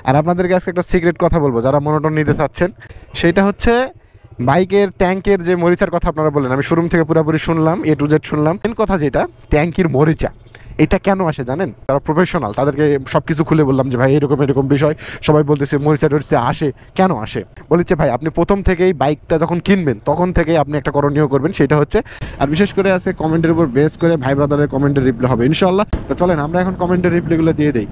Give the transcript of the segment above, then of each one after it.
আর আপনাদেরকে আজকে একটা সিক্রেট কথা বলবো, যারা মনোটন নিতে চাচ্ছেন, সেটা হচ্ছে বাইকের ট্যাঙ্কের যে মরিচার কথা আপনারা বললেন, আমি শোরুম থেকে পুরোপুরি শুনলাম, A to Z শুনলাম। মেন কথা যেটা, ট্যাঙ্কির মরিচা এটা কেন আসে জানেন? তারা প্রফেশনাল, তাদেরকে সব কিছু খুলে বললাম যে ভাই এরকম এরকম বিষয়, সবাই বলতেছে মরিচা টরিচা আসে কেন আসে। বলেছে ভাই আপনি প্রথম থেকেই বাইকটা যখন কিনবেন তখন থেকেই আপনি একটা করণীয় করবেন, সেটা হচ্ছে, আর বিশেষ করে আছে কমেন্টের উপর বেস করে ভাই ব্রাদারের কমেন্টের রিপ্লাই হবে ইনশাল্লাহ। তো চলেন আমরা এখন কমেন্টের রিপ্লাইগুলো দিয়ে দিই।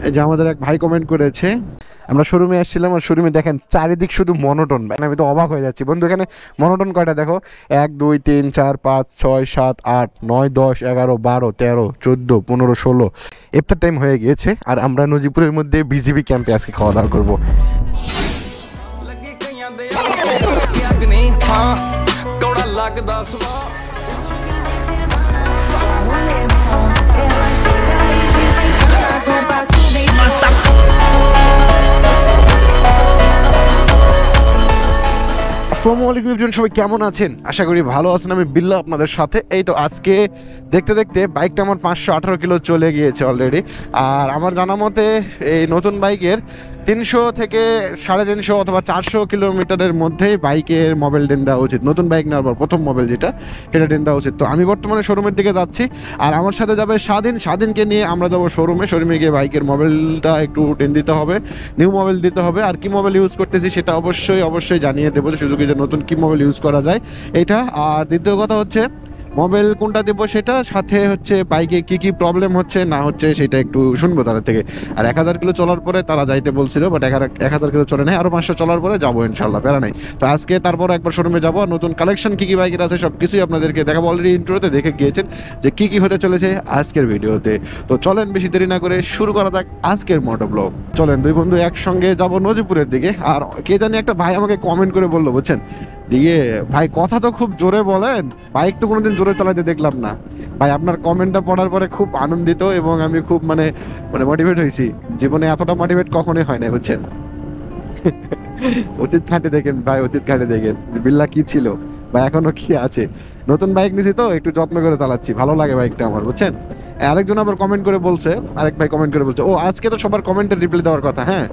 এই যে আমাদের এক ভাই কমেন্ট করেছে, আমরা শোরুমে আসছিলাম আর শোরুমে দেখেন চারিদিক শুধু মনোটন, আমি তো অবাক হয়ে যাচ্ছি বন্ধু। এখানে মনোটন কয়টা দেখো, 1 2 3 4 5 6 7 8 9 10 11 12 13 14 15 16 ইফতার টাইম হয়ে গিয়েছে। আর আমরা নজিপুরের মধ্যে বিজিবি ক্যাম্পে আজকে খাওয়া দাওয়া করবো। আসসালামু আলাইকুম এভরিওয়ান, সবাই কেমন আছেন? আশা করি ভালো আছেন। আমি বিল্লাহ আপনাদের সাথে। এই তো আজকে দেখতে দেখতে বাইকটা আমার 518 কিলো চলে গিয়েছে অলরেডি। আর আমার জানা মতে এই নতুন বাইকের 300 থেকে 350 অথবা 400 কিলোমিটারের মধ্যেই বাইকের মোবাইল ডেন দেওয়া উচিত। নতুন বাইক নেওয়ার পর প্রথম মোবাইল যেটা, সেটা ডেন দেওয়া উচিত। তো আমি বর্তমানে শোরুমের দিকে যাচ্ছি, আর আমার সাথে যাবে স্বাধীনকে নিয়ে আমরা যাবো শোরুমে গিয়ে বাইকের মোবাইলটা একটু ডেন দিতে হবে, নিউ মোবাইল দিতে হবে। আর কি মোবাইল ইউজ করতেছি সেটা অবশ্যই জানিয়ে দেবো, সুযোগে যে নতুন কি মোবাইল ইউজ করা যায় এটা। আর দ্বিতীয় কথা হচ্ছে মোবাইল কোনটা দেবো সেটা, সাথে হচ্ছে বাইকে কি প্রবলেম হচ্ছে না হচ্ছে সেটা একটু শুনবো তাদের থেকে। আর 1000 কিলো চলার পরে তারা যাইতে বলছিল, বাট 1000 কিলো চলে নাই, আরও 500 চলার পরে যাবো ইনশাল্লাহ, প্যারা নাই। তো আজকে তারপর একবার শোরুমে যাবো, আর নতুন কালেকশন কি বাইকের আছে সব কিছুই আপনাদেরকে দেখাবো। অলরেডি ইন্ট্রোতে দেখে গিয়েছেন যে কি হতে চলেছে আজকের ভিডিওতে। তো চলেন বেশি দেরি না করে শুরু করা যাক আজকের মোটো ব্লগ। চলেন দুই বন্ধু একসঙ্গে যাবো নজিপুরের দিকে। আর কে জানি একটা ভাই আমাকে কমেন্ট করে বললো, বুঝছেন, দিয়ে ভাই কথা তো খুব জোরে বলেন, বাইক তো কোনোদিন জোরে চালাতে দেখলাম না। ভাই আপনার কমেন্টটা পড়ার পরে খুব আনন্দিত এবং আমি খুব মানে মোটিভেট হয়েছি। জীবনে এতটা মোটিভেট কখনোই হয় না, বুঝছেন। অতীত ঘাটে দেখেন ভাই, অতীত ঘাটে দেখেন যে বিল্লা কি ছিল বা এখনো কি আছে। নতুন বাইক নিয়েছি তো একটু যত্ন করে চালাচ্ছি, ভালো লাগে বাইকটা আমার, বুঝছেন। আরেকজন আবার কমেন্ট করে বলছে, আরেক ভাই কমেন্ট করে বলছে, ও আজকে তো সবার কমেন্টের রিপ্লাই দেওয়ার কথা। হ্যাঁ,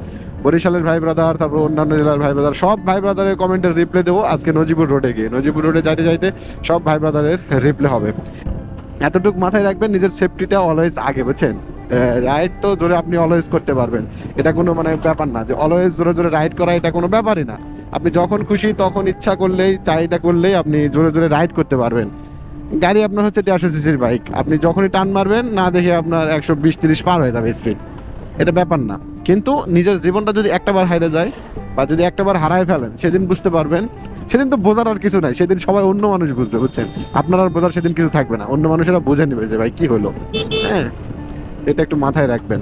বরিশালের ভাই ব্রাদার, তারপর অন্যান্য জেলার ভাই ব্রাদার, সব ভাই ব্রাদারের কমেন্টের রিপ্লাই দেবো আজকে নজিপুর রোডে গিয়ে। নজিপুর রোডে যাইতে সব ভাই ব্রাদারের রিপ্লাই হবে। এতটুকু মাথায় রাখবেন, নিজের সেফটিটা অলওয়েজ আগে, বুঝছেন। রাইড তো জোরে আপনি অলওয়েজ করতে পারবেন, এটা কোনো ব্যাপার না যে অলওয়েজ জোরে রাইড করা, এটা কোনো ব্যাপারই না। আপনি যখন খুশি তখন ইচ্ছা করলেই, চাহিদা করলেই আপনি জোরে রাইড করতে পারবেন। গাড়ি আপনার হচ্ছে 150 সিসির বাইক, আপনি যখনই টান মারবেন না দেখে আপনার 120-30 পার হয়ে যাবে স্পিড, এটা ব্যাপার না। কিন্তু নিজের জীবনটা যদি একটাবার হারিয়ে যায় বা যদি একটাবার হারায় ফেলেন, সেদিন বুঝতে পারবেন, সেদিন তো বোঝার আর কিছু নাই, সেদিন সবাই অন্য মানুষ বুঝবে, বুঝছেন। আপনার আর বোঝার সেদিন কিছু থাকবে না, অন্য মানুষেরা বুঝে নেবে যে ভাই কি হলো। হ্যাঁ, এটা একটু মাথায় রাখবেন।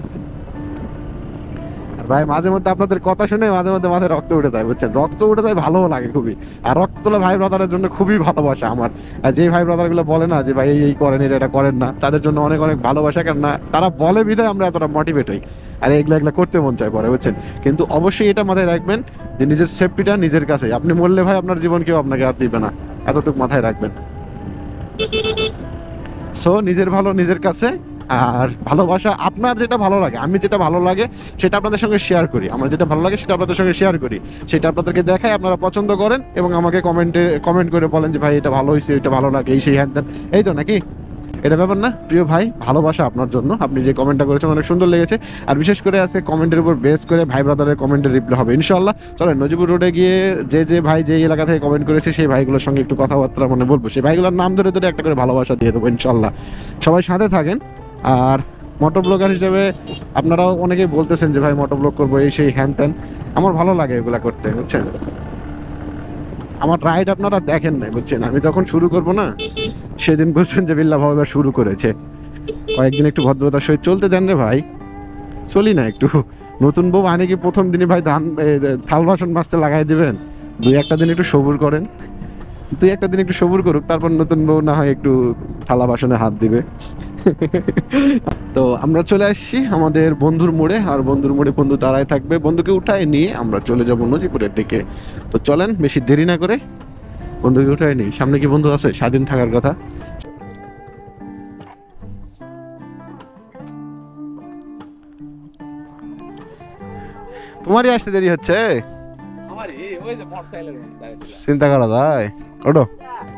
আর ভাই মাঝে মধ্যে আপনাদের কথা শুনে মাঝে মধ্যে মাথায় রক্ত উঠে যায়, বুঝছেন, রক্ত উঠে যায়, ভালোও লাগে খুবই। আর রক্ত তোলা ভাই ব্রাদারের জন্য খুবই ভালোবাসা আমার। আর যে ভাই ব্রাদার গুলো বলে না যে ভাই এই করেন, এটা করেন না, তাদের জন্য অনেক ভালোবাসা, কারণ না তারা বলে বিধায় আমরা এতটা মোটিভেট হই। আর এগুলা করতে মন চায় পরে, বুঝছেন। কিন্তু অবশ্যই এটা মাথায় রাখবেন যে নিজের সেফটিটা নিজের কাছে, আপনি মরলে ভাই আপনার জীবন কেউ আপনাকে আর দিবে না, এতটুকু মাথায় রাখবেন। সো নিজের ভালো নিজের কাছে, আর ভালোবাসা আপনার যেটা ভালো লাগে, আমি যেটা ভালো লাগে সেটা আপনাদের সঙ্গে শেয়ার করি, আমার যেটা ভালো লাগে সেটা আপনাদের সঙ্গে শেয়ার করি, সেটা আপনাদেরকে দেখাই, আপনারা পছন্দ করেন এবং আমাকে কমেন্ট করে বলেন যে ভাই এটা ভালো হয়েছে, এটা ভালো লাগে, এই সেই হ্যান ত্যান, এই তো নাকি। এটা ব্যাপার না প্রিয় ভাই, ভালোবাসা আপনার জন্য, আপনি যে কমেন্টটা করেছেন অনেক সুন্দর লেগেছে। আর বিশেষ করে আছে কমেন্টের উপর বেস করে ভাই ব্রাদারের কমেন্টের রিপ্লাই হবে ইনশাল্লাহ। চলেন নজিপুর রোডে গিয়ে যে ভাই যে এলাকা থেকে কমেন্ট করেছে সেই ভাইগুলোর সঙ্গে একটু কথাবার্তা বলবো, সেই ভাইগুলোর নাম ধরে একটা করে ভালোবাসা দিয়ে দেবো ইনশাল্লাহ। সবাই সাথে থাকেন। আর মোটো ব্লগার হিসেবে আপনারাও অনেকেই বলতেছেন যে ভাই মোটো ব্লগ করবো, এই সেই হ্যান ত্যান, আমার ভালো লাগে এগুলা করতে, বুঝছেন। আমার রাইড আপনারা দেখেন নাই, বুঝছেন, আমি যখন শুরু করব না সেদিন বুঝবেন যে বিল্লাহ ভাই এবার শুরু করেছে। কয়েকদিন একটু ভদ্রতার সহিত চলতে দেন রে ভাই, চলি না একটু। নতুন বউ আনে কি প্রথম দিনই ভাই থাল বাসন মাজতে লাগাই দিবেন? দুই একটা দিন একটু সবুর করুক, তারপর নতুন বউ না হয় একটু থালা বাসনে হাত দিবে। তো আমরা চলে আসছি আমাদের বন্ধুর মোড়ে, আর বন্ধুর মোড়ে বন্ধু দাঁড়ায় থাকবে, বন্ধুকে উঠায় নিয়ে আমরা চলে যাব নজিপুরের দিকে। তো চলেন বেশি দেরি না করে বন্ধুকে উঠায় নিই। সামনে কি বন্ধু আছে স্বাধীন থাকার কথা? তোমারই আসতে দেরি হচ্ছে, আমার ওই যে মোটরসাইকেলের মধ্যে চিন্তা করা যায়। ওটো,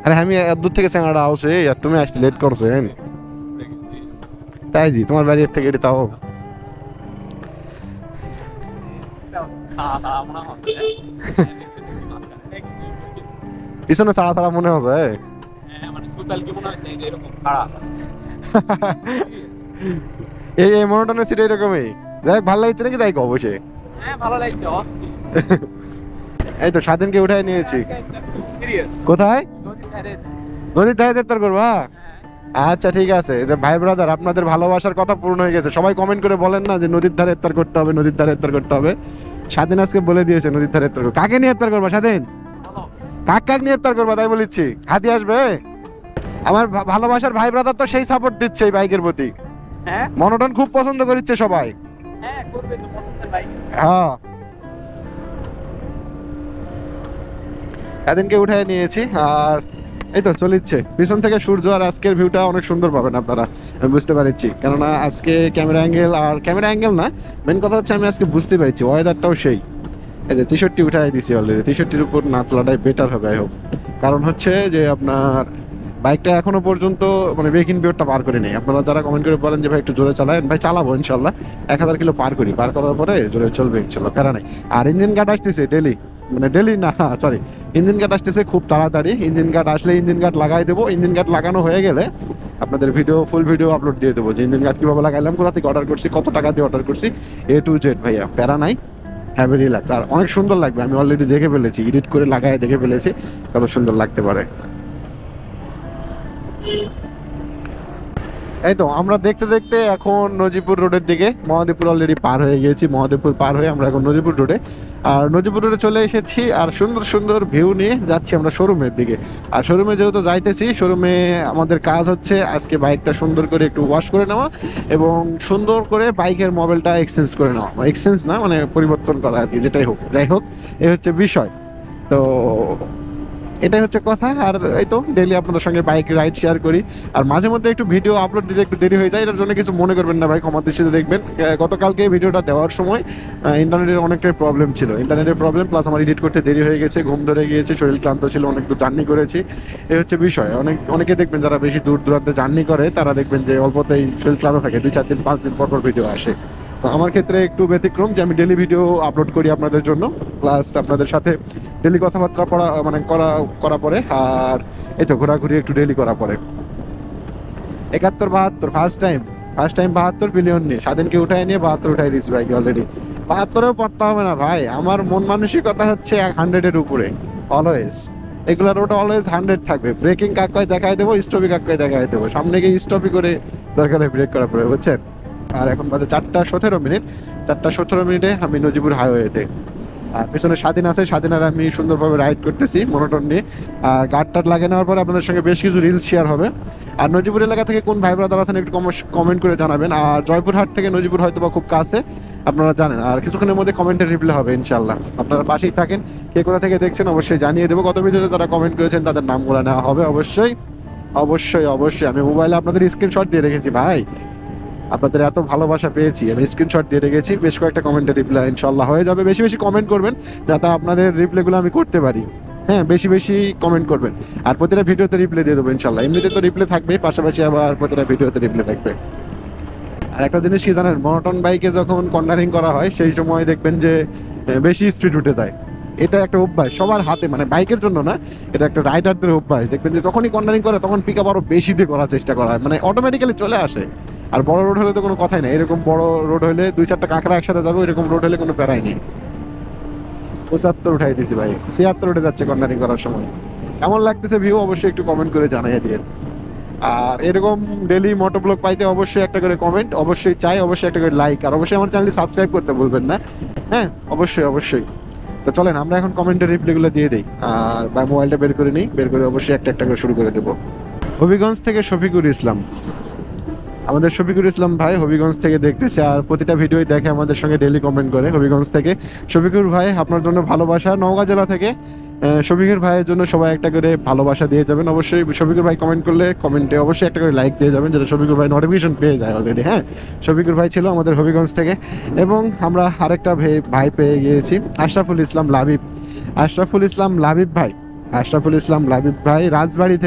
আরে আমি দূর থেকে চ্যাংড়া আসে আর তুমি আসতে লেট করছেন, তাই জি তোমার বাড়ির থেকে এটি তাও পিছনে ছাড়া ছাড়া মনে হচ্ছে। এই মনোটনের সিট এরকমই, যাই ভালো লাগছে নাকি তাই অবশ্যই। ভালো লাগছে। এই তো স্বাধীনকে উঠাই নিয়েছি। কোথায়? নদীর ধারে ইফতার করবা? আচ্ছা ঠিক আছে। যে ভাই ব্রাদার আপনাদের ভালোবাসার কথা পূর্ণ হয়ে গেছে, সবাই কমেন্ট করে বলেন না যে নদীর ধারে ইফতার করতে হবে, নদীর ধারে ইফতার করতে হবে। স্বাধীন আজকে বলে দিয়েছে নদীর ধারে ইফতার করবে। কাকে নিয়ে ইফতার করবা স্বাধীন? কাক নিয়ে ইফতার করবা তাই বলেছি? হাতি আসবে? আমার ভালোবাসার ভাই ব্রাদার তো সেই সাপোর্ট দিচ্ছে এই বাইকের প্রতি। মনোটন খুব পছন্দ করছে সবাই। হ্যাঁ স্বাধীনকে উঠায় নিয়েছি আর এই তো চলিচ্ছে পিছন থেকে সূর্য। আর আজকের ভিউটা অনেক সুন্দর পাবেন আপনারা, আমি বুঝতে পারছি। কেননা আজকে ক্যামেরা অ্যাঙ্গেল না, মেন কথা হচ্ছে আমি আজকে বুঝতে পারছি ওয়েদারটাও সেই। এই যে 63 উঠাই দিছি অলরেডি, 63-র উপর না তোলাটাই বেটার হবে আই হোপ। কারণ হচ্ছে যে আপনার বাইকটা এখনো পর্যন্ত মানে ব্রেকিং পিরিয়ডটা পার করে নেই। আপনারা যারা কমেন্ট করে বলেন যে ভাই একটু জোরে চালান, ভাই চালাবো ইনশাল্লাহ। 1000 কিলো পার করার পরে জোরে চলবে ইনশাল্লাহ, প্যারা নাই। আর ইঞ্জিন গার্ড আসতেছে ডেলি, মানে ডেলি না সরি, ইঞ্জিন গার্ড আসতেছে খুব তাড়াতাড়ি। ইঞ্জিন গার্ড আসলে ইঞ্জিন গার্ড লাগাই দেবো। ইঞ্জিন গার্ড লাগানো হয়ে গেলে আপনাদের ফুল ভিডিও আপলোড দিয়ে দেবো যে ইঞ্জিন গার্ড কীভাবে লাগাইলাম, কোথা থেকে অর্ডার করছি, কত টাকা দিয়ে অর্ডার করছি, A to Z ভাইয়া, প্যারা নাই, হ্যাভি রিল্যাক্স। আর অনেক সুন্দর লাগবে, আমি অলরেডি দেখে ফেলেছি, এডিট করে লাগাই দেখে ফেলেছি কত সুন্দর লাগতে পারে। এই তো আমরা দেখতে দেখতে এখন নজিপুর রোডের দিকে, মহাদেবপুর অলরেডি পার হয়ে গিয়েছি। মহাদেবপুর পার হয়ে আমরা এখন নজিপুর রোডে, আর নজিপুর রোডে চলে এসেছি। আর সুন্দর সুন্দর ভিউ নিয়ে যাচ্ছি আমরা শোরুমের দিকে। আর শোরুমে যেহেতু যাইতেছি, শোরুমে আমাদের কাজ হচ্ছে আজকে বাইকটা সুন্দর করে একটু ওয়াশ করে নেওয়া এবং সুন্দর করে বাইকের মডেলটা এক্সচেঞ্জ করে নেওয়া, এক্সচেঞ্জ না মানে পরিবর্তন করা আর কি, যেটাই হোক যাই হোক এই হচ্ছে বিষয়। তো এটাই হচ্ছে কথা। আর এই তো ডেইলি আপনাদের সঙ্গে বাইক রাইড শেয়ার করি, আর মাঝে মধ্যে একটু ভিডিও আপলোড দিতে একটু দেরি হয়ে যায়, এটার জন্য কিছু মনে করবেন না ভাই, ক্ষমা দৃষ্টিতে দেখবেন। গতকালকে ভিডিওটা দেওয়ার সময় ইন্টারনেটের অনেকটাই প্রবলেম ছিল, ইন্টারনেটের প্রবলেম প্লাস আমার এডিট করতে দেরি হয়ে গেছে, ঘুম ধরে গিয়েছে, শরীর ক্লান্ত ছিল, অনেক দূর জার্নি করেছি, এই হচ্ছে বিষয়। অনেকে দেখবেন যারা বেশি দূর দূরান্তে জার্নি করে তারা দেখবেন যে অল্পতেই শরীর ক্লান্ত থাকে, 2-4 দিন 5 দিন পর ভিডিও আসে। তো আমার ক্ষেত্রে একটু ব্যতিক্রম যে আমি ডেলি ভিডিও আপলোড করি আপনাদের জন্য, প্লাস আপনাদের সাথে ডেলি কথাবার্তা করা পরে, আর এই তো ঘোরাঘুরি একটু ডেলি করা পরে। 71-72 ফার্স্ট টাইম 72 বিলিয়ন নিয়ে স্বাধীনকে উঠাই নিয়ে 72 উঠাই দিয়েছি বাইকে অলরেডি। 72-এও পড়তে হবে না ভাই, আমার মন মানসিকতা হচ্ছে 100-এর উপরে অলওয়েজ। এগুলো রোড অলওয়েজ 100 থাকবে। ব্রেকিং কাকয় দেখাই দেবো, স্টপি কাকয় দেখাই দেবো, সামনে গিয়ে স্টপি করে দরকারে ব্রেক করা পড়বে, বুঝছেন। আর এখন বাজে 4:17, 4:17 আমি নজিপুর হাইওয়েতে। আর পেছনে স্বাধীন আছে, স্বাধীন আর আমি সুন্দরভাবে রাইড করতেছি মনোটন নিয়ে। আর গার্ড টার্ড লাগিয়ে নেওয়ার পরে আপনাদের সঙ্গে বেশ কিছু রিলস শেয়ার হবে। আর নজিপুর এলাকা থেকে কোন ভাই ব্রাদার আছেন একটু কমেন্ট করে জানাবেন। আর জয়পুরহাট থেকে নজিপুর হয়তো বা খুব কাছে, আপনারা জানেন। আর কিছুক্ষণের মধ্যে কমেন্টের রিপ্লাই হবে ইনশাল্লাহ, আপনারা পাশেই থাকেন। কে কোথা থেকে দেখছেন অবশ্যই জানিয়ে দেবো। গত ভিডিওতে তারা কমেন্ট করেছেন তাদের নামগুলো নেওয়া হবে অবশ্যই অবশ্যই অবশ্যই। আমি মোবাইলে আপনাদের স্ক্রিনশট দিয়ে রেখেছি ভাই, আপনাদের এত ভালোবাসা পেয়েছি, আমি স্ক্রিনশট দিয়ে রেখেছি। বেশ কয়েকটা কমেন্টের রিপ্লাই ইনশাল্লাহ হয়ে যাবে। বেশি বেশি কমেন্ট করবেন যাতে আপনাদের রিপ্লাইগুলো আমি করতে পারি। হ্যাঁ, বেশি বেশি কমেন্ট করবেন, আর প্রতিটা ভিডিওতে রিপ্লাই দিয়ে দেবো ইনশাল্লাহ। এমনিতে তো রিপ্লাই থাকবে, পাশাপাশি আবার প্রতিটা ভিডিওতে রিপ্লাই থাকবে। আর একটা জিনিস কি জানেন, মনোটন বাইকে যখন কর্নারিং করা হয় সেই সময় দেখবেন যে বেশি স্পিড উঠে যায়। এটা একটা অভ্যাস সবার হাতে, মানে বাইকের জন্য না, এটা একটা রাইডারদের অভ্যাস। দেখবেন যে যখনই কর্নারিং করে তখন পিক আপ আরো বেশি দিয়ে করার চেষ্টা করা হয়, মানে অটোমেটিক্যালি চলে আসে। আর বড় রোড হলে তো কোনো কথাই নেই, এরকম বড় রোড হলে 2-4টা কাঁকড়া একসাথে যাবে, এরকম রোড হলে কোনো প্যারাই নেই। 75 উঠাই দিয়েছি ভাই, 76 উঠে যাচ্ছে কর্নারিং করার সময়। কেমন লাগতেছে ভিউ অবশ্যই একটু কমেন্ট করে জানিয়ে দিয়ে। আর এরকম ডেলি মোটো ব্লগ পাইতে অবশ্যই একটা করে কমেন্ট অবশ্যই চাই, অবশ্যই একটা করে লাইক, আর অবশ্যই আমার চ্যানেলটি সাবস্ক্রাইব করতে ভুলবেন না। হ্যাঁ অবশ্যই অবশ্যই। তো চলেন আমরা এখন কমেন্টের রিপ্লাইগুলো দিয়ে দিই। আর বা মোবাইলটা বের করে নিই, বের করে অবশ্যই একটা একটা করে শুরু করে দেবো। হবিগঞ্জ থেকে শফিকুর ইসলাম, আমাদের শফিকুল ইসলাম ভাই হবিগঞ্জ থেকে দেখতেছে, আর প্রতিটা ভিডিওই দেখে, আমাদের সঙ্গে ডেইলি কমেন্ট করে হবিগঞ্জ থেকে। শফিকুল ভাই আপনার জন্য ভালোবাসা, নওগাঁ জেলা থেকে শফিকুল ভাইয়ের জন্য সবাই একটা করে ভালোবাসা দিয়ে যাবেন। অবশ্যই শফিকুল ভাই কমেন্ট করলে কমেন্টে অবশ্যই একটা করে লাইক দিয়ে যাবেন, যাতে শফিকুল ভাই নোটিফিকেশন পেয়ে যায় অলরেডি। হ্যাঁ, শফিকুল ভাই ছিল আমাদের হবিগঞ্জ থেকে। এবং আমরা আরেকটা ভাই পেয়ে গিয়েছি, আশরাফুল ইসলাম লাবিব। আশরাফুল ইসলাম লাবিব ভাই, আশরাফুল ইসলাম লাবিব ভাই রাজবাড়ি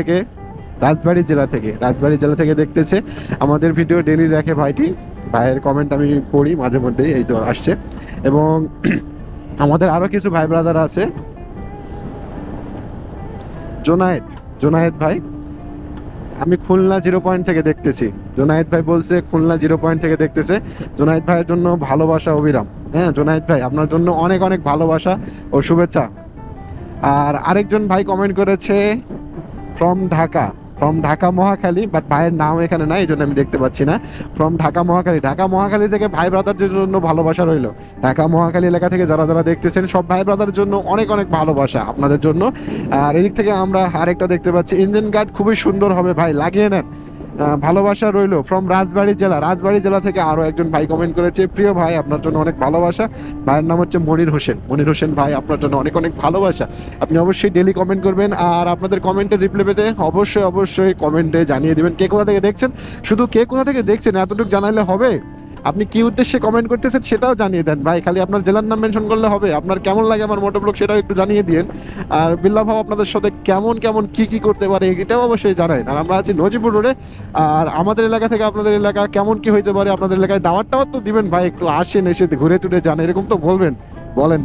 জেলা থেকে দেখতেছে আমাদের ভিডিও, ডেইলি দেখে ভাইটি। ভাইয়ের কমেন্ট আমি পড়ি মাঝে মধ্যেই, এই তো আসছে। এবং আমাদের আরো কিছু ভাই ব্রাদার আছে। জোনায়েদ ভাই, আমি খুলনা 0 পয়েন্ট থেকে দেখতেছি। জোনায়েদ ভাই বলছে খুলনা 0 পয়েন্ট থেকে দেখতেছে। জোনায়েদ ভাইয়ের জন্য ভালোবাসা অবিরাম। হ্যাঁ জোনায়েদ ভাই, আপনার জন্য অনেক অনেক ভালোবাসা ও শুভেচ্ছা। আর আরেকজন ভাই কমেন্ট করেছে ফ্রম ঢাকা মহাখালী, বাট ভাইয়ের নাম এখানে নাই, এই জন্য আমি দেখতে পাচ্ছি না। ফ্রম ঢাকা মহাখালী থেকে ভাই ব্রাদারদের জন্য ভালোবাসা রইলো। ঢাকা মহাখালী এলাকা থেকে যারা যারা দেখতেছেন সব ভাই ব্রাদারের জন্য অনেক অনেক ভালোবাসা আপনাদের জন্য। আর এদিক থেকে আমরা আরেকটা দেখতে পাচ্ছি, ইঞ্জিন গার্ড খুবই সুন্দর হবে ভাই, লাগিয়ে নেন, ভালোবাসা রইলো। ফ্রম রাজবাড়ি জেলা থেকে আরো একজন ভাই কমেন্ট করেছে, প্রিয় ভাই আপনার জন্য অনেক ভালোবাসা। ভাইয়ের নাম হচ্ছে মনির হোসেন ভাই, আপনার জন্য অনেক অনেক ভালোবাসা। আপনি অবশ্যই ডেইলি কমেন্ট করবেন, আর আপনাদের কমেন্টের রিপ্লাই পেতে অবশ্যই কমেন্টে জানিয়ে দিবেন কে কোথা থেকে দেখছেন। শুধু কে কোথা থেকে দেখছেন এতটুকু জানাইলে হবে? আপনি কি উদ্দেশ্যে কমেন্ট করতেছেন সেটাও জানিয়ে দেন ভাই, খালি আপনার জেলার নাম মেনশন করলে হবে? আপনার কেমন লাগে আমার মোটোব্লগ সেটাও একটু জানিয়ে দিন। আর বিল্লাহ ভাব আপনাদের সাথে কেমন কি করতে পারে এটাও অবশ্যই জানাই। আর আমরা আছি নজিপুর রোডে, আর আমাদের এলাকা থেকে আপনাদের এলাকা কেমন কি হইতে পারে, আপনাদের এলাকায় দাওয়াতটাও তো দিবেন ভাই, একটু আসেন, এসে ঘুরে টুরে যান, এরকম তো বলবেন।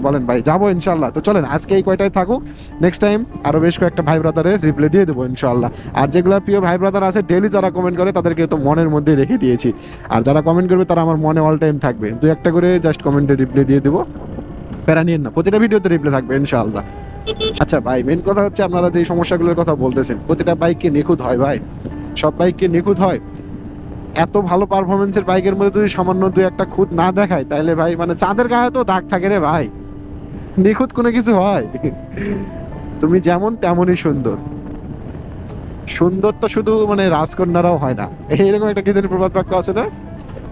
বলেন ভাই, যাবো ইনশাল্লাহ। তো চলেন আজকে এই কয়টাই থাকুক, নেক্সট টাইম আরো বেশ কয়েকটা ভাই ব্রাদারের রিপ্লাই দিয়ে দেবো ইনশাল্লাহ। আর যেগুলো প্রিয় ভাই ব্রাদার আছে ডেইলি যারা কমেন্ট করে তাদেরকে তো মনের মধ্যে রেখে দিয়েছি, আর যারা কমেন্ট করবে তারা আমার মনে অল টাইম থাকবে। দু একটা করে জাস্ট কমেন্টে রিপ্লাই দিয়ে দেবো, প্যারা নিয়েন না, প্রতিটা ভিডিওতে রিপ্লাই থাকবে ইনশাল্লাহ। আচ্ছা ভাই, মেন কথা হচ্ছে আপনারা যে সমস্যাগুলোর কথা বলতেছেন, প্রতিটা বাইককে নিখুঁত হয় ভাই, সব বাইককে নিখুঁত হয়। এত ভালো পারফরমেন্সের বাইকের মধ্যে যদি সামান্য 2-1টা খুঁত না দেখায়, তাহলে ভাই মানে চাঁদের গায়ে তো দাগ থাকে রে ভাই, নিখুঁত কোনো কিছু হয়? তুমি যেমন তেমনই সুন্দর তো শুধু মানে রাজকন্যারাও হয় না, এইরকম একটা কি জানি প্রবাদ বাক্য আছে না?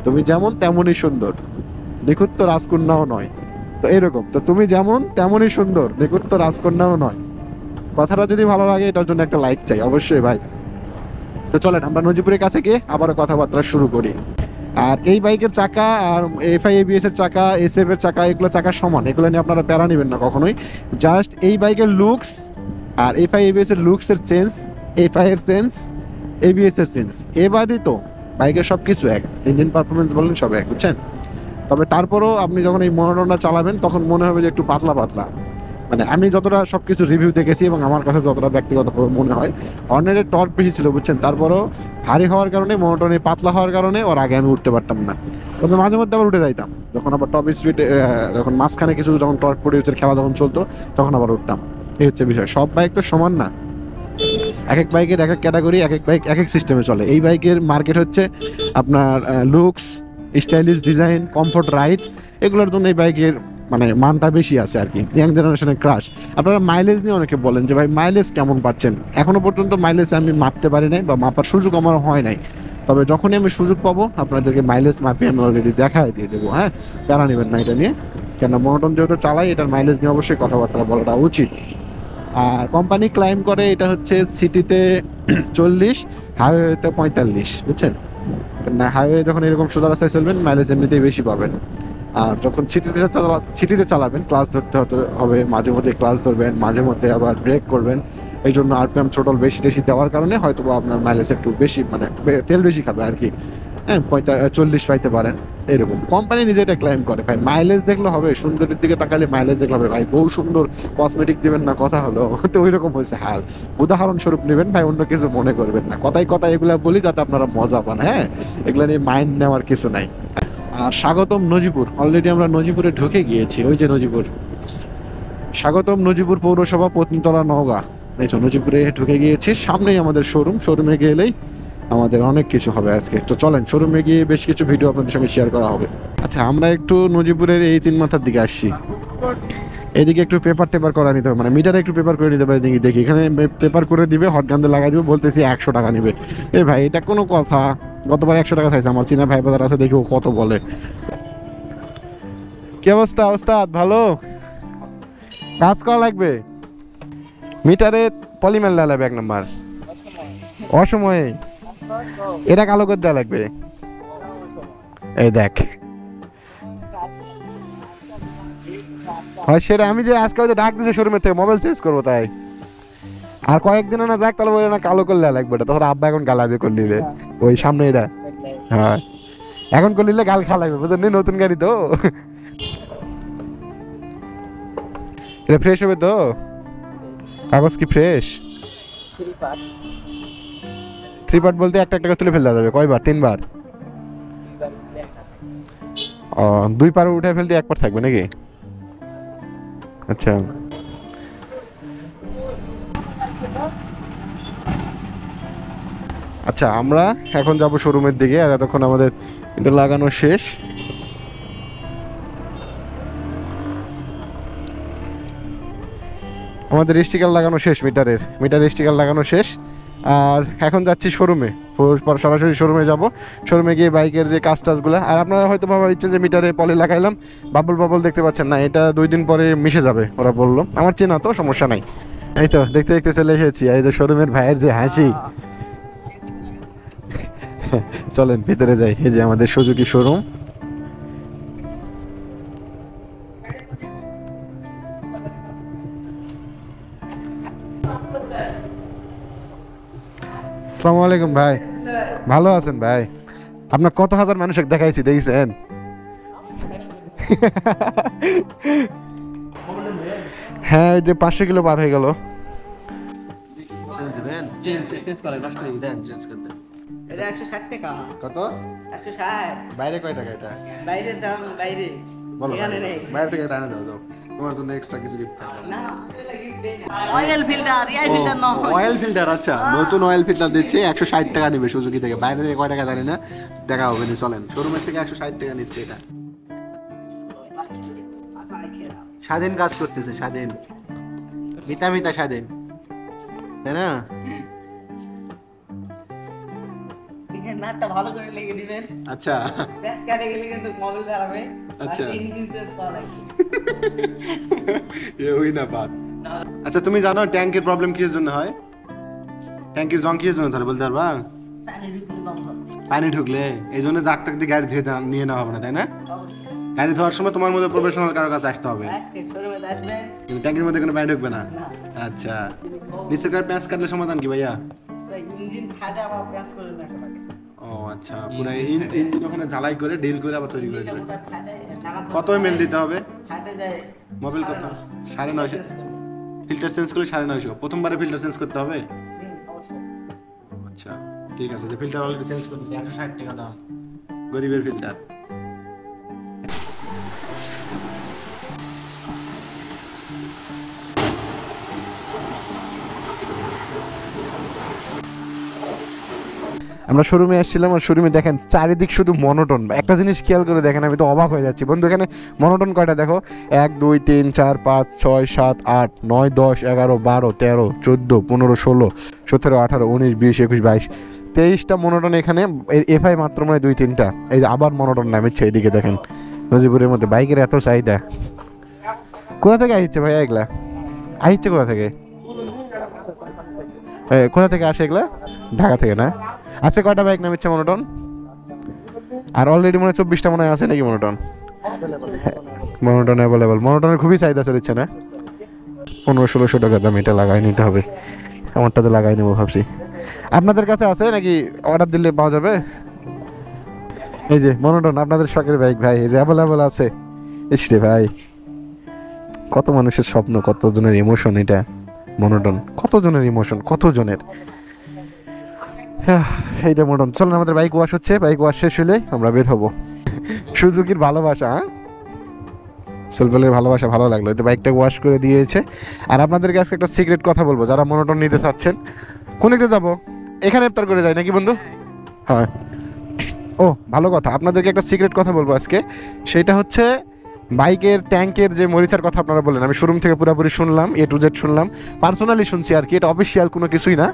তুমি যেমন তেমনই সুন্দর, নিখুঁত তো রাজকন্যাও নয়। তো এরকম, তো তুমি যেমন তেমনই সুন্দর, নিখুঁত তো রাজকন্যাও নয়। কথাটা যদি ভালো লাগে এটার জন্য একটা লাইক চাই অবশ্যই ভাই। তো চলেন আমরা নজিপুরের কাছে গিয়ে আবারও কথাবার্তা শুরু করি। আর এই বাইকের চাকা আর এফআই এবিএস এর চাকা, এসএফ এর চাকা, এগুলো চাকা সমান, এগুলো নিয়ে আপনারা প্যারা নেবেন না কখনোই। জাস্ট এই বাইকের লুকস আর এফআই এবিএস এর লুকস এর চেঞ্জ, এফআই এর চেঞ্জ, এবিএস এর চেঞ্জ, এ বাদই তো বাইকের সব কিছু এক, ইঞ্জিন পারফরমেন্স বলেন সব এক, বুঝছেন? তবে তারপরও আপনি যখন এই মনোটনটা চালাবেন তখন মনে হবে যে একটু পাতলা, মানে আমি যতটা সবকিছু রিভিউ দেখেছি এবং আমার কাছে যতটা ব্যক্তিগতভাবে মনে হয়, হর্নেটের টর্ক বেশি ছিল বুঝছেন, তারপরও ভারী হওয়ার কারণে, মনোটনে পাতলা হওয়ার কারণে ওর আগে আমি উঠতে পারতাম না। তবে মাঝে মধ্যে আবার উঠে যাইতাম, যখন আবার টপ স্পিডে, যখন মাঝখানে কিছু যখন টর্ক প্রডিউসের খেলা যখন চলতো তখন আবার উঠতাম। এই হচ্ছে বিষয়, সব বাইক তো সমান না, এক এক বাইকের এক এক ক্যাটাগরি, এক এক বাইক এক এক সিস্টেমে চলে। এই বাইকের মার্কেট হচ্ছে আপনার looks, stylish design, comfort ride, এগুলোর জন্য এই বাইকের মানে মানটা বেশি আছে আর কি, ইয়াং জেনারেশনের ক্রাশ। আপনারা মাইলেজ নিয়ে অনেকে বলেন যে ভাই মাইলেজ কেমন পাচ্ছেন, এখনো পর্যন্ত মাইলেজ আমি মাপতে পারি নাই বা মাপার সুযোগ আমার হয় নাই। তবে যখনই আমি সুযোগ পাবো আপনাদেরকে মাইলেজ মাপিয়ে আমি অলরেডি দেখায় দিয়ে দেবো। হ্যাঁ, প্যারা নেবেন না এটা নিয়ে, কেন মনোটন যেহেতু চালাই এটার মাইলেজ নিয়ে অবশ্যই কথাবার্তা বলাটা উচিত। আর কোম্পানি ক্লাইম করে এটা হচ্ছে সিটিতে 40, হাইওয়েতে 45, বুঝছেন? না হাইওয়ে যখন এরকম সোজা রাস্তায় চলবেন মাইলেজ এমনিতেই বেশি পাবেন। আর যখন সিটিতে চালাবেন ক্লাস ধরতে হবে, মাঝে মধ্যে ক্লাস ধরবেন, মাঝে মধ্যে আবার ব্রেক করবেন। এই জন্য আরপিএম থ্রোটল বেশি দেওয়ার কারণে হয়তো আপনার মাইলেজ একটু বেশি, মানে তেল বেশি খাবে আর কি। হ্যাঁ, 40 পাইতে পারেন এরকম। কোম্পানি নিজে এটা ক্লাইম করে ভাই, মাইলেজ দেখলে হবে, সুন্দরের দিকে তাকালে মাইলেজ দেখলে হবে ভাই। বহু সুন্দর কসমেটিক দিবেন না, কথা হলো তো ওই রকম হয়েছে হাল। উদাহরণস্বরূপ নেবেন ভাই, অন্য কিছু মনে করবেন না, কথায় এগুলা বলি যাতে আপনারা মজা পান। হ্যাঁ, এগুলা নিয়ে মাইন্ড নেওয়ার কিছু নাই। আর স্বাগতম নজিপুর, অলরেডি আমরা নজিপুরে ঢুকে গিয়েছি, ওই যে নজিপুর। স্বাগতম নজিপুর পৌরসভা, পত্নীতলা, নওগাঁ। এই তো নজিপুরে ঢুকে গিয়েছি, সামনেই আমাদের শোরুমে গেলেই আমাদের অনেক কিছু হবে আজকে। তো চলেন শোরুমে গিয়ে বেশ কিছু ভিডিও আপনাদের সঙ্গে শেয়ার করা হবে। আচ্ছা, আমরা একটু নজিপুরের এই 3 মাথার দিকে আসছি। এদিকে একটু পেপার টেপার করা নিতে হবে, মানে মিটারে একটু পেপার করে নিতে পারে দেখি দেখি এখানে পেপার করে দিবে, হট গান্দে লাগাই দিবে, বলতেছি 100 টাকা নেবে। এ ভাই এটা কোনো কথা? গতবার 100 টাকা চাইছে, আমার চীনা ভাই বাজার আছে দেখি ও কত বলে। কি অবস্থা ওস্তাদ? ভালো কাজ করা লাগবে, মিটারে পলিমার লাগবে 1 নাম্বার, অসময়ে এটা কালো করে দেওয়া লাগবে। এই দেখ হয় সেটা, আমি যে আজকে হয়তো ডাক দিয়েছি শোরুমের থেকে মোবাইল চেঞ্জ করবো, তাই আর কয়েকদিন না যাক তাহলে বলে না কালো করলে লাগবে এটা, তাছাড়া আব্বা এখন গালাবে করলিলে ওই সামনে এটা। হ্যাঁ এখন করলিলে গাল খা লাগবে বুঝলি, নতুন গাড়ি তো। এটা ফ্রেশ হবে তো? কাগজ কি ফ্রেশ? 3 পার্ট বলতে একটা একটা করে তুলে ফেলতে যাবে কয়বার? 3 বার? ও 2 পার উঠে ফেলতে 1 পার থাকবে নাকি? আচ্ছা আচ্ছা আমরা এখন যাব শোরুমের দিকে, আর এতক্ষণ আমাদের এটা লাগানো শেষ। আমাদের স্টিকার লাগানো শেষ, মিটারের স্টিকার লাগানো শেষ, আর এখন যাচ্ছি শোরুমে, সরাসরি শোরুমে যাব। শোরুমে গিয়ে বাইকের যে কাজ টাজগুলো, আর আপনারা হয়তো ভাবা ইচ্ছেন যে মিটারে পলি লাগাইলাম বাবল দেখতে পাচ্ছেন না, এটা 2 দিন পরে মিশে যাবে, ওরা বললো, আমার চেনা তো সমস্যা নাই। এই তো দেখতে দেখতে চলে এসেছি, এই যে শোরুমের ভাইয়ের যে হাসি। চলেন ভিতরে যাই, এই যে আমাদের সুজুকি শোরুম। আসসালামু আলাইকুম ভাই, ভালো আছেন ভাই? আপনার কত হাজার মানুষকে দেখাইছি দেখছেন? হ্যাঁ ওই যে 500 কিলো পার হয়ে গেল। এটা 160 টাকা। কত? 160। বাইরে কয় টাকা এটা? বাইরে দাম বাইরে। বলো এখানে নেই। বাইরে থেকে এটা এনে দাও, যাও তোমার জন্য এক্সট্রা কিছু গিফট থাকবে। না, অয়েল ফিল্টার, এয়ার ফিল্টার নয়। অয়েল ফিল্টার, আচ্ছা নতুন অয়েল ফিল্টার দিচ্ছে 160 টাকা নিবে সুজুকি থেকে, বাইরে থেকে কয় টাকা জানি না, দেখা হবে না। চলেন শোরুমের থেকে 160 টাকা নিচ্ছে এটা। স্বাধীন কাজ করতেছে, স্বাধীন মিতা স্বাধীন, তাই না? এখানে নাটটা ভালো করে লেগে দিবেন। আচ্ছা প্রেস কাটে গেলে কিন্তু মোবাইল বেরাবে। আচ্ছা। ইঞ্জিন চেঞ্জ করা লাগবে। এ ওই না বাত। আচ্ছা তুমি জানো ট্যাঙ্কের প্রবলেম কিসের জন্য হয়? ট্যাঙ্কের জং কিসের জন্য ধরে বলতে পারবা? পানি ঢুকলে দম ধরে। পানি ঢুকলে এই জন্য জাগ তাক দিয়ে গাড়ি ধুয়ে নিয়ে নেওয়া হবে না, তাই না? গাড়ি ধোয়ার সময় তোমার মধ্যে প্রফেশনাল কারোর কাছে আসতে হবে, শোরুমে আসবেন। কিন্তু ট্যাঙ্কের মধ্যে কোনো পানি ঢুকবে না। না। আচ্ছা নিচের কার প্যাঁচ কাটলে সমাধান কি ভাইয়া? ইঞ্জিন ফাটে আবার প্রেস করে রাখা লাগে। ও আচ্ছা, পুরো ইঞ্জিন ওখানে ঝালাই করে ডিল করে আবার তৈরি করে দেবে। ফাটে টাকা কত এমএল দিতে হবে? ফাটে যায়। মোবাইল কত? 950। ফিল্টার চেঞ্জ করলে 950। প্রথমবারে ফিল্টার চেঞ্জ করতে হবে? অবশ্যই। আচ্ছা ঠিক আছে, যে ফিল্টার অলরেডি চেঞ্জ করতেছি, 160 টাকা দাম, গরিবের ফিল্টার। আমরা শোরুমে আসছিলাম, আর শোরুমে দেখেন চারিদিক শুধু মনোটন। একটা জিনিস খেয়াল করে দেখেন, আমি তো অবাক হয়ে যাচ্ছি বন্ধু, এখানে মনোটন কয়টা দেখো, 1 2 3 4 5 6 7 8 9 10 11 12 13 14 15 16 17 18 19 20 21 22 23টা মনোটন এখানে। এফআই মাত্র মানে 2 3টা। এই যে আবার মনোটন নামেছে, এদিকে দেখেন নজিপুরের মধ্যে বাইকের এত চাহিদা। কোথা থেকে আসছে ভাই এগুলা? আসছে কোথা থেকে? কোথা থেকে আসে এগুলা? ঢাকা থেকে না? আছে কয়টা বাইক নামিচ্ছে মনোটন? আর অলরেডি মনে হয় 24টা মনে হয় আছে নাকি মনোটন? মনোটন অ্যাভেলেবল, মনোটনের খুবই চাহিদা চলেছে না? 1500-1600 টাকা দাম, এটা লাগাই নিতে হবে, আমারটাতে লাগাই নেবো ভাবছি। আপনাদের কাছে আছে নাকি? অর্ডার দিলে পাওয়া যাবে? এই যে মনোটন আপনাদের শখের বাইক ভাই, এই যে অ্যাভেলেবল আছে। ইসরে ভাই, কত মানুষের স্বপ্ন, কত জনের ইমোশন এটা মনোটন, কত জনের ইমোশন, কত জনের। এইটা মনোটন। চলেন আমাদের বাইক ওয়াশ হচ্ছে, বাইক ওয়াশ শেষ হলে আমরা বের হবো। সুজুকির ভালোবাসা, সোলবেলের ভালোবাসা ভালো লাগলো, তো বাইকটা ওয়াশ করে দিয়েছে। আর আপনাদেরকে আজকে একটা সিক্রেট কথা বলবো, যারা মনোটন নিতে চাচ্ছেন। কোন দিকে যাবো? এখানে ইফতার করে যায় নাকি বন্ধু? হ্যাঁ। ও ভালো কথা, আপনাদেরকে একটা সিক্রেট কথা বলবো আজকে, সেটা হচ্ছে বাইকের ট্যাঙ্কের যে মরিচার কথা আপনারা বললেন, আমি শোরুম থেকে পুরোপুরি শুনলাম, A to Z শুনলাম, পার্সোনালি শুনছি আর কি, এটা অফিসিয়াল কোনো কিছুই না।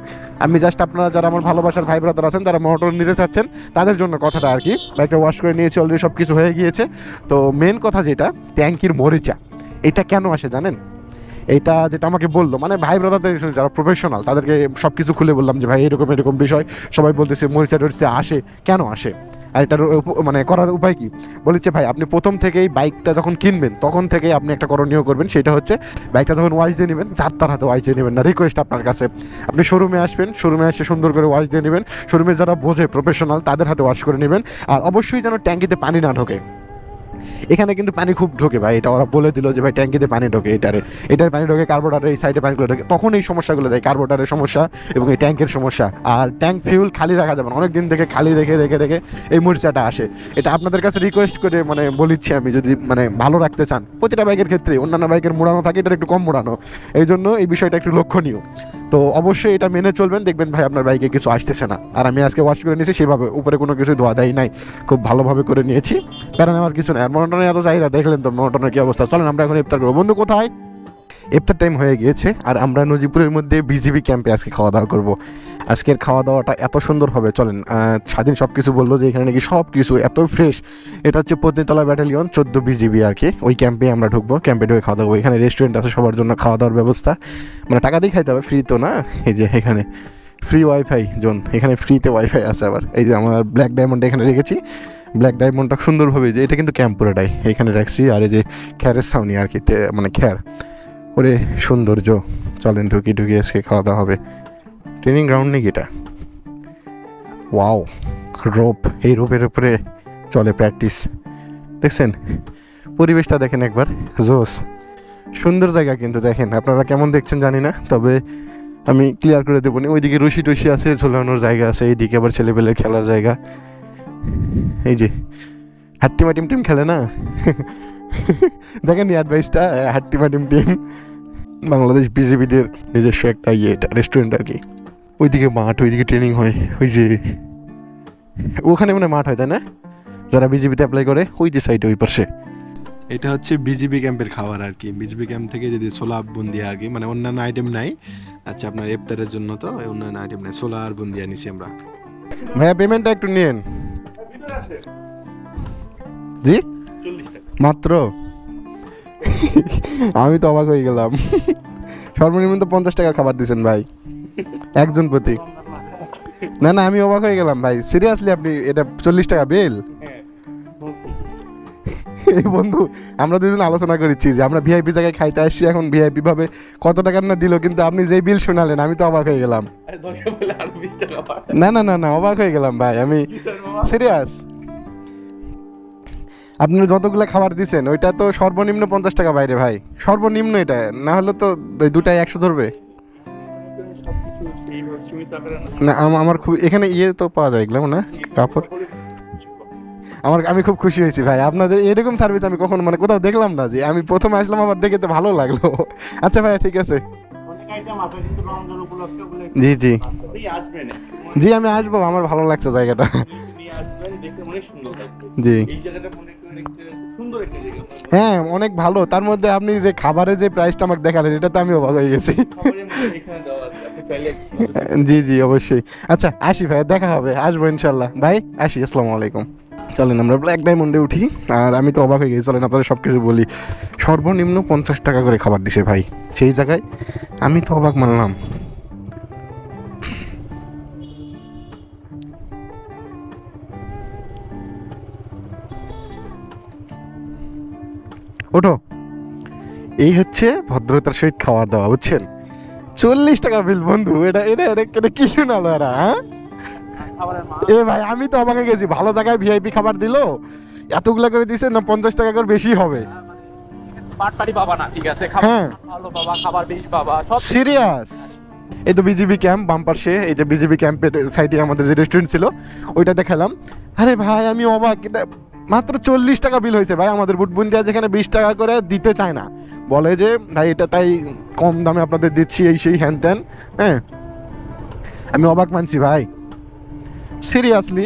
আমি জাস্ট আপনারা যারা আমার ভালোবাসার ভাই ব্রাদার আছেন, যারা মোটর নিতে চাচ্ছেন, তাদের জন্য কথাটা আর কি। বাইকটা ওয়াশ করে নিয়েছি অলরেডি, সব কিছু হয়ে গিয়েছে। তো মেন কথা যেটা, ট্যাঙ্কির মরিচা এটা কেন আসে জানেন? এইটা যেটা আমাকে বললো, মানে ভাই ব্রাদারদের যারা প্রফেশনাল তাদেরকে সব কিছু খুলে বললাম যে ভাই এরকম এরকম বিষয়, সবাই বলতেছে মরিচা টরিচা আসে, কেন আসে আর এটার মানে করার উপায় কি? বলেছে ভাই আপনি প্রথম থেকেই বাইকটা যখন কিনবেন তখন থেকেই আপনি একটা করণীয় করবেন, সেটা হচ্ছে বাইকটা যখন ওয়াশ দিয়ে নেবেন, যার তার হাতে ওয়াশ দিয়ে নেবেন না। রিকোয়েস্ট আপনার কাছে, আপনি শোরুমে আসবেন, শোরুমে এসে সুন্দর করে ওয়াশ দিয়ে নেবেন, শোরুমে যারা বোঝে প্রফেশনাল তাদের হাতে ওয়াশ করে নেবেন। আর অবশ্যই যেন ট্যাঙ্কিতে পানি না ঢোকে। এখানে কিন্তু পানি খুব ঢোকে ভাই, এটা ওরা বলে দিল যে ভাই ট্যাঙ্কিতে পানি ঢোকে, এটার পানি ঢোকে, কার্বোরেটরের এই সাইডে পানিগুলো ঢোকে, তখন এই সমস্যাগুলো দেয়, কার্বোরেটরের সমস্যা এবং এই ট্যাঙ্কের সমস্যা। আর ট্যাঙ্ক ফিউল খালি রাখা যাবে না, অনেক দিন থেকে খালি রেখে রেখে রেখে এই মরিচাটা আসে। এটা আপনাদের কাছে রিকোয়েস্ট করে মানে বলিচ্ছি আমি, যদি মানে ভালো রাখতে চান, প্রতিটা বাইকের ক্ষেত্রে অন্যান্য বাইকের মোড়ানো থাকে, এটার একটু কম মোড়ানো, এই জন্য এই বিষয়টা একটু লক্ষণীয়। তো অবশ্যই এটা মেনে চলবেন, দেখবেন ভাই আপনার বাইকে কিছু আসতেছে না। আর আমি আজকে ওয়াশ করে নিয়েছি সেভাবে, উপরে কোনো কিছু ধোয়া দেয় নাই, খুব ভালোভাবে করে নিয়েছি, প্যারা নেওয়ার কিছু নেই। আর মনোটনের এত চাহিদা দেখলেন তো, মনোটনের কি অবস্থা। চলেন আমরা এখন ইফতার করবো। বন্ধু কোথায়? ইফতার টাইম হয়ে গিয়েছে আর আমরা নজিপুরের মধ্যে বিজিবি ক্যাম্পে আজকে খাওয়া দাওয়া করবো। আজকের খাওয়া দাওয়াটা এত সুন্দর হবে, চলেন। স্বাধীন সব কিছু বললো যে এখানে নাকি সব কিছু এত ফ্রেশ। এটা হচ্ছে পত্নীতলা ব্যাটালিয়ন 14 বিজিবি আর কি, ওই ক্যাম্পে আমরা ঢুকবো, ক্যাম্পে ঢুকে খাওয়া দাওয়া। এখানে রেস্টুরেন্ট আছে সবার জন্য খাওয়া দাওয়ার ব্যবস্থা, মানে টাকা দিয়ে খাইতে হবে, ফ্রি তো না। এই যে এখানে ফ্রি ওয়াইফাই জোন, এখানে ফ্রিতে ওয়াইফাই আছে। আবার এই যে আমার ব্ল্যাক ডায়মন্ড এখানে রেখেছি, ব্ল্যাক ডায়মন্ডটা সুন্দরভাবে, যে এটা কিন্তু ক্যাম্প পুরোটাই এখানে রাখছি। আর এই যে খ্যারের ছাউনি আর কি, মানে খ্যার, ওরে সৌন্দর্য। চলেন ঢুকি ঢুকি আজকে খাওয়া দাওয়া হবে। ট্রেনিং গ্রাউন্ড নাকি এটা? ওয়াও, রোপ, এই রোপের উপরে চলে প্র্যাকটিস। দেখছেন পরিবেশটা, দেখেন একবার, জোস সুন্দর জায়গা। কিন্তু দেখেন আপনারা কেমন দেখছেন জানি না, তবে আমি ক্লিয়ার করে দেবো। ওইদিকে রশি টসি আছে, ঝোলানোর জায়গা আছে, এইদিকে আবার ছেলেপেলের খেলার জায়গা। এই যে হাট্টিমা টিম খেলে না দেখেন অ্যাডভাইসটা, হাট্টিমা টিম বাংলাদেশ বিজিবিদের নিজস্ব একটা এটা রেস্টুরেন্ট আর কি। ওইদিকে মাঠ, ওইদিকে ট্রেনিং হয়, ওই যে ওখানে মানে মাঠ হয় তাই না, যারা বিজিবিতে অ্যাপ্লাই করে, ওই যে সাইডে ওই পাশে। এটা হচ্ছে বিজিবি ক্যাম্পের খাবার আর কি। বিজিবি ক্যাম্প থেকে যদি ছোলা বুন্দিয়া আর কি, মানে অন্যান্য আইটেম নাই। আচ্ছা আপনার ইফতারের জন্য তো অন্যান্য আইটেম নাই, ছোলা আর বুন্দিয়া নিছি আমরা। ভাইয়া পেমেন্টটা একটু নিন। জি মাত্র? আমি তো অবাক হয়ে গেলাম, সর্বনিম্ন তো 50 টাকার খাবার দিচ্ছেন ভাই একজন প্রতি। না না আমি অবাক হয়ে গেলাম ভাই, সিরিয়াসলি আপনি এটা 40 টাকা বিল? এই বন্ধু আমরা দুজন আলোচনা করেছি যে আমরা ভিআইপি জায়গায় খাইতে আসছি, এখন ভিআইপি ভাবে কত টাকার না দিল, কিন্তু আপনি যেই বিল শোনালেন আমি তো অবাক হয়ে গেলাম। না না না না অবাক হয়ে গেলাম ভাই, আমি সিরিয়াস। আপনি যতগুলো খাবার দিচ্ছেন ওইটা তো সর্বনিম্ন 50 টাকা বাইরে ভাই, সর্বনিম্ন এটা, না হলে তো দুটাই 100 ধরবে না। আমার খুব এখানে ইয়ে তো পাওয়া যায় এগুলো না, কাপড়। আমি খুব খুশি হয়েছি ভাই, আপনাদের এরকম সার্ভিস আমি কখনো মানে কোথাও দেখলাম না, যে আমি প্রথমে আসলাম আবার দেখে তো ভালো লাগলো। আচ্ছা ভাইয়া ঠিক আছে, জি জি জি আমি আসবো, আমার ভালো লাগছে জায়গাটা। জি হ্যাঁ অনেক ভালো, তার মধ্যে আপনি যে খাবারের যে প্রাইসটা আমাকে দেখালেন এটা তো আমি অবাক হয়ে গেছি। জি জি অবশ্যই। আচ্ছা আসি ভাই, দেখা হবে, আসবো ইনশাল্লাহ ভাই, আসি, আসসালামু আলাইকুম। চলেন আমরা ব্ল্যাক ডায়মন্ডে উঠি। আর আমি তো অবাক হয়ে গেছি, চলেন আপনাদের সব কিছু বলি। সর্বনিম্ন 50 টাকা করে খাবার দিছে ভাই, সেই জায়গায় আমি তো অবাক মানলাম। ওঠো, এই হচ্ছে ভদ্রতার সহিত খাবার দাওয়া, বুঝছেন? 40 টাকা বিল বন্ধু, এটা এটা এটা কি শোনালো এরা? হ্যাঁ এ ভাই আমি তো অবাক হয়ে গেছি, ভালো জায়গায় ভিআইপি খাবার দিল, এতগুলা করে দিছে না, 50 টাকা করে বেশি হবে। হ্যাঁ সিরিয়াস। এই তো বিজিবি ক্যাম্প বাম্পার সে, এই যে বিজিবি ক্যাম্পের সাইডে আমাদের যে রেস্টুরেন্ট ছিল ওইটা দেখালাম। আরে ভাই আমি অবাক, এটা মাত্র 40 টাকা বিল হয়েছে ভাই। আমাদের বুটবুন্দিয়া যেখানে 20 টাকা করে দিতে চায় না, বলে যে ভাই এটা তাই কম দামে আপনাদের দিচ্ছি, এই সেই হ্যান ত্যান। হ্যাঁ আমি অবাক মানছি ভাই, সিরিয়াসলি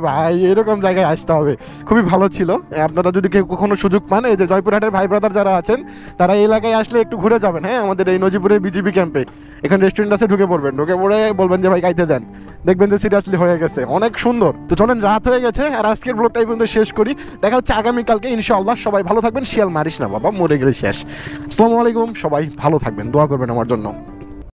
ভাই এরকম জায়গায় আসতে হবে, খুবই ভালো ছিল। আপনারা যদি কেউ কখনো সুযোগ পান, এই যে জয়পুরহাটের ভাই ব্রাদার যারা আছেন তারা এই এলাকায় আসলে একটু ঘুরে যাবেন। হ্যাঁ, আমাদের এই নজিপুরের বিজিবি ক্যাম্পে এখানে রেস্টুরেন্ট আছে, ঢুকে পড়বেন, ঢুকে পড়ে বলবেন যে ভাই গাইতে দেন, দেখবেন যে সিরিয়াসলি হয়ে গেছে, অনেক সুন্দর। তো চলেন, রাত হয়ে গেছে, আর আজকের ব্লগটা এই পর্যন্ত শেষ করি। দেখা হচ্ছে আগামীকালকে ইনশাআল্লাহ। সবাই ভালো থাকবেন, শিয়াল মারিস না বাবা, মরে গেলে শেষ। আসসালামু আলাইকুম, সবাই ভালো থাকবেন, দোয়া করবেন আমার জন্য।